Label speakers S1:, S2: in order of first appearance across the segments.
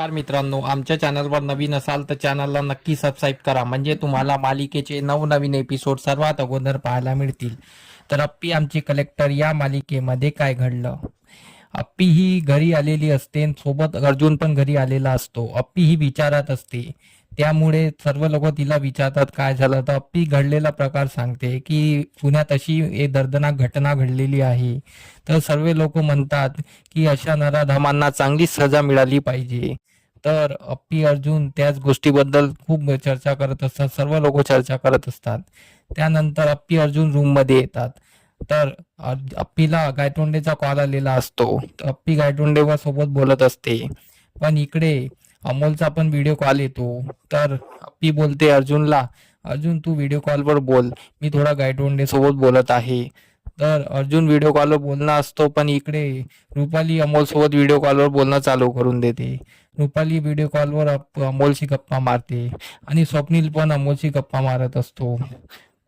S1: नमस्कार मित्रांनो, आमच्या चॅनलवर नवीन असाल तर चॅनलला नक्की सबस्क्राईब करा, म्हणजे तुम्हाला मालिकेचे नवनवीन एपिसोड सर्वात अगोदर पाहायला मिळतील. तर अप्पी आमची कलेक्टर या मालिकेमध्ये काय घडलं? अप्पी ही घरी आलेली असते, सोबत अर्जुन पण घरी आलेला असतो. अप्पी ही विचारात असते, त्यामुळे सर्व लोक तिला विचारतात काय झालं. तर अप्पी घडलेला प्रकार सांगते की पुण्यात अशी एक दर्दनाक घटना घडलेली आहे. तर सर्व लोक म्हणतात की अशा नराधमांना चांगली सजा मिळाली पाहिजे. तर अप्पी अर्जुन त्याच गोष्टीबद्दल खूप चर्चा करत असतात, सर्व लोक चर्चा करत असतात. त्यानंतर अप्पी अर्जुन रूम मध्ये येतात. तर अप्पीला गायतोंडेचा कॉल आलेला असतो. तर अप्पी गायतोंडेवर सोबत बोलत असते, पण इकडे अमोलचा पण व्हिडिओ कॉल येतो. तर अप्पी बोलते अर्जुनला, अर्जुन तू व्हिडिओ कॉलवर बोल, मी थोडा गायतोंडे सोबत बोलत आहे. तर अर्जुन व्हिडिओ कॉलवर बोलणं असतो, पण इकडे रुपाली अमोल सोबत व्हिडिओ कॉलवर बोलणं चालू करून देते. रुपाली व्हिडिओ कॉलवर अमोलशी गप्पा मारते आणि स्वप्नील पण अमोलशी गप्पा मारत असतो.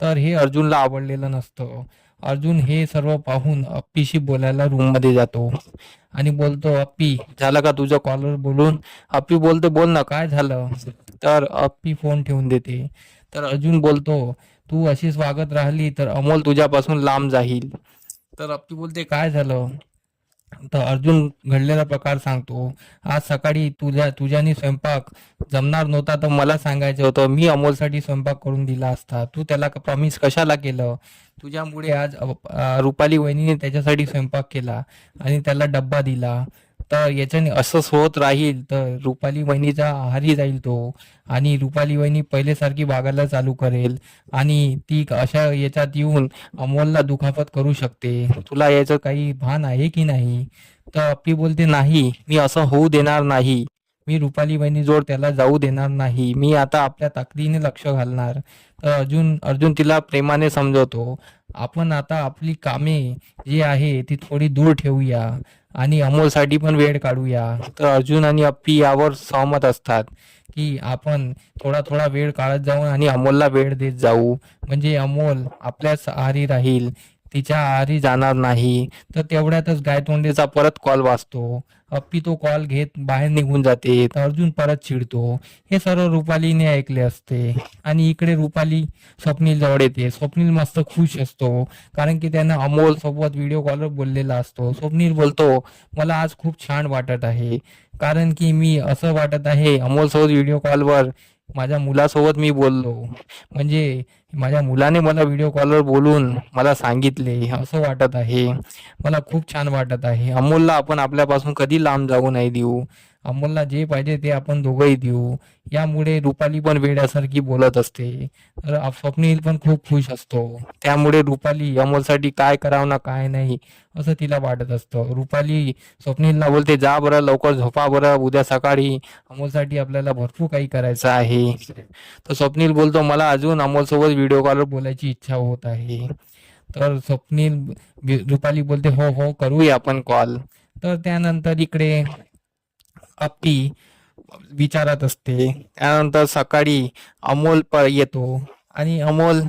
S1: तर हे अर्जुनला आवडलेलं नसतं. अर्जुन हे सर्व पाहून अप्पीशी बोलायला रूम मध्ये जातो आणि बोलतो, अप्पी झालं का तुझं कॉलवर बोलून? अप्पी बोलते, बोल ना काय झालं? तर अप्पी फोन ठेवून देते. तर अर्जुन बोलतो, तू अशीच वागत राहिली तर अमोल तुझ्यापासून लांब जाईल. तर अप्पी बोलते, काय झालं? तर अर्जुन घडलेला प्रकार सांगतो. आज सकाळी तुझ्यानी स्वयंपाक जमणार नव्हता तर मला सांगायचं होतं, मी अमोलसाठी स्वयंपाक करून दिला असता. तू त्याला प्रॉमिस कशाला केलं? तुझ्यामुळे आज रुपाली वहिनीने त्याच्यासाठी स्वयंपाक केला आणि त्याला डब्बा दिला. तर याच्याने असंच होत राहील तर रुपाली वहिनीचा आहारी जाईल तो, आणि रुपाली वहिनी पहिलेसारखी वागायला चालू करेल आणि ती अशा याच्यात येऊन अमोलला दुखापत करू शकते. तुला याचं काही भान आहे की नाही? तर अप्पी बोलते, नाही, मी असं होऊ देणार नाही. मी रुपाली वहिनीजवळ त्याला जाऊ देणार नाही. मी आता आपल्या ताकदीने लक्ष घालणार. तर अर्जुन अर्जुन तिला प्रेमाने समजवतो, आपण आता आपली कामे जी आहे ती थोडी दूर ठेवूया आणि अमोलसाठी पण वेळ काढूया. तर अर्जुन आणि अप्पी यावर सहमत असतात की आपण थोडा थोडा वेळ काढत जाऊ आणि अमोलला वेळ देत जाऊ, म्हणजे अमोल आपल्याच आहारी राहील, तिच्या आहारी जाणार नाही. तर तेवढ्यातच गायतोंडेचा परत कॉल वाजतो. अप्पी तो कॉल घेत बाहेर निघून जाते. तर अर्जुन परत चिडतो. हे सर्व रुपालीने ऐकले असते आणि इकडे रुपाली स्वप्नील जवळ येते. स्वप्नील मस्त खुश असतो, कारण की त्यानं अमोल सोबत व्हिडिओ कॉलवर बोललेला असतो. स्वप्नील बोलतो, मला आज खूप छान वाटत आहे, कारण की मी असं वाटत आहे अमोल सोबत व्हिडिओ कॉलवर माझ्या मुलासोबत मी बोललो, म्हणजे माझ्या मुलाने मला व्हिडिओ कॉलवर बोलून मला सांगितले, असं वाटत आहे. मला खूप छान वाटत आहे. अमोलला आपण आपल्यापासून कधी लांब जाऊ नाही देऊ. अमोलला जे पाहिजे ते आपण दोघंही देऊ. यामुळे रुपाली पण वेड्यासारखी बोलत असते. तर स्वप्नील पण खूप खुश असतो. त्यामुळे रुपाली अमोलसाठी काय करावं ना काय नाही असं तिला वाटत असतं. रुपाली स्वप्नीलला बोलते, जा बरं लवकर झोपा बरं, उद्या सकाळी अमोलसाठी आपल्याला भरपूर काही करायचं आहे. तर स्वप्नील बोलतो, मला अजून अमोल सोबत व्हिडिओ कॉलवर बोलायची इच्छा होत आहे. तर रुपाली बोलते, हो हो करूया आपण कॉल. तर त्यानंतर इकडे अप्पी विचारत असते. त्यानंतर सकाळी येतो आणि अमोल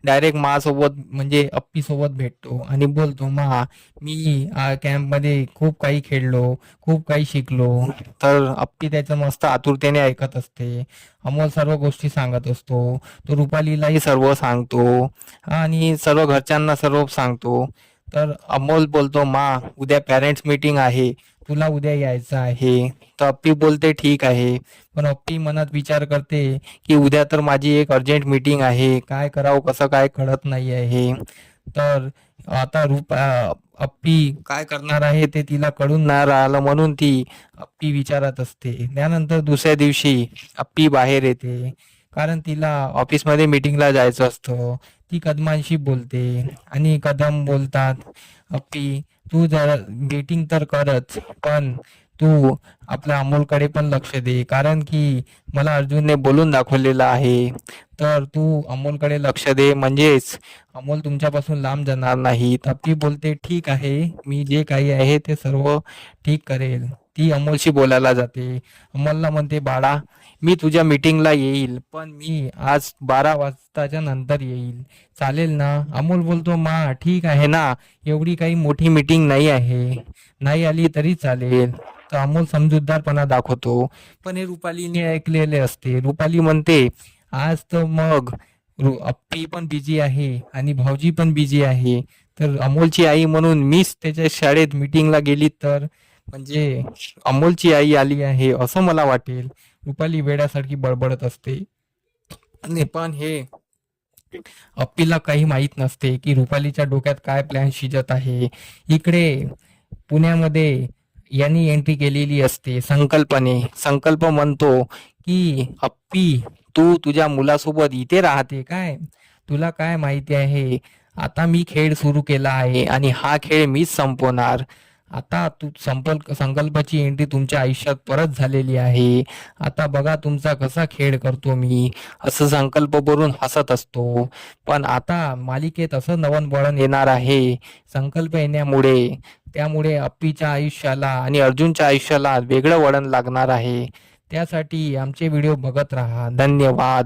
S1: डायरेक्ट माझ्यासोबत म्हणजे अप्पी सोबत भेटतो आणि बोलतो, मी कॅम्पमध्ये खूप काही खेळलो, खूप काही शिकलो. तर अप्पी त्याचं मस्त आतुरतेने ऐकत असते. अमोल सर्व गोष्टी सांगत असतो. तो रुपालीलाही सर्व सांगतो आणि सर्व घरच्यांना सर्व सांगतो. तर अमोल बोलतो, उद्या पॅरेंट्स मीटिंग आहे, तुला उद्या यायचं आहे. तर अप्पी बोलते, ठीक आहे. पण अप्पी मनात विचार करते की उद्या तर माझी एक अर्जंट मीटिंग आहे, काय करावं कसं काय कळत नाही आहे. तर आता अप्पी काय करणार आहे ते तिला कळून नाही राहिलं, म्हणून ती अप्पी विचारत असते. त्यानंतर दुसऱ्या दिवशी अप्पी बाहेर येते, कारण तिला ऑफिसमध्ये मीटिंगला जायचं असतं. ती कदमांशी बोलते आणि कदम बोलतात, अप्पी तू जरा मीटिंग तर करच, पण तू आपल्या अमोलकडे पण लक्ष दे, कारण की मला अर्जुनने बोलून दाखवलेलं आहे. तर तू अमोलकडे लक्ष दे, म्हणजेच अमोल तुमच्यापासून लांब जाणार नाही. अप्पी बोलते, ठीक आहे, मी जे काही आहे ते सर्व ठीक करेल. ती अमोलशी बोलायला जाते. अमोलला म्हणते, बाळा मी तुझ्या मीटिंगला येईल, पण मी आज 12 वाजताच्या नंतर येईल, चालेल ना? अमोल बोलतो, ठीक आहे ना, एवढी काही मोठी मीटिंग नाही आहे, नाही आली तरी चालेल. तर अमोल समजूतदारपणा दाखवतो, पण हे रुपालीने ऐकलेले असते. रुपाली म्हणते आज तर मग अप्पी पण बिझी आहे आणि भाऊजी पण बिझी आहे, तर अमोलची आई म्हणून मीच त्याच्या शाळेत मीटिंगला गेली तर म्हणजे अमोलची आई आली आहे असं मला वाटेल. रुपाली वेड्यासारखी बडबडत असते. आणि पण हे अप्पीला काही माहित नसते की रुपालीच्या डोक्यात काय प्लॅन शिजत आहे. इकडे पुण्यामध्ये यांनी एंट्री केलेली असते संकल्पने. संकल्प म्हणतो की अप्पी, तू तुझ्या मुलासोबत इथे राहते काय? तुला काय माहिती आहे? आता मी खेळ सुरू केला आहे आणि हा खेळ मीच संपवणार. आता तू संकल्पाची एंट्री तुमच्या आयुष्यात परत झालेली आहे. आता बघा तुमचा कसा खेळ करतो मी, असं संकल्प बोलून हसत असतो. पण आता मालिकेत असं नवन वळण येणार आहे संकल्प येण्यामुळे. त्यामुळे अप्पीच्या आयुष्याला आणि अर्जुनच्या आयुष्याला वेगळं वळण लागणार आहे. त्यासाठी आमचे व्हिडिओ बघत राहा. धन्यवाद.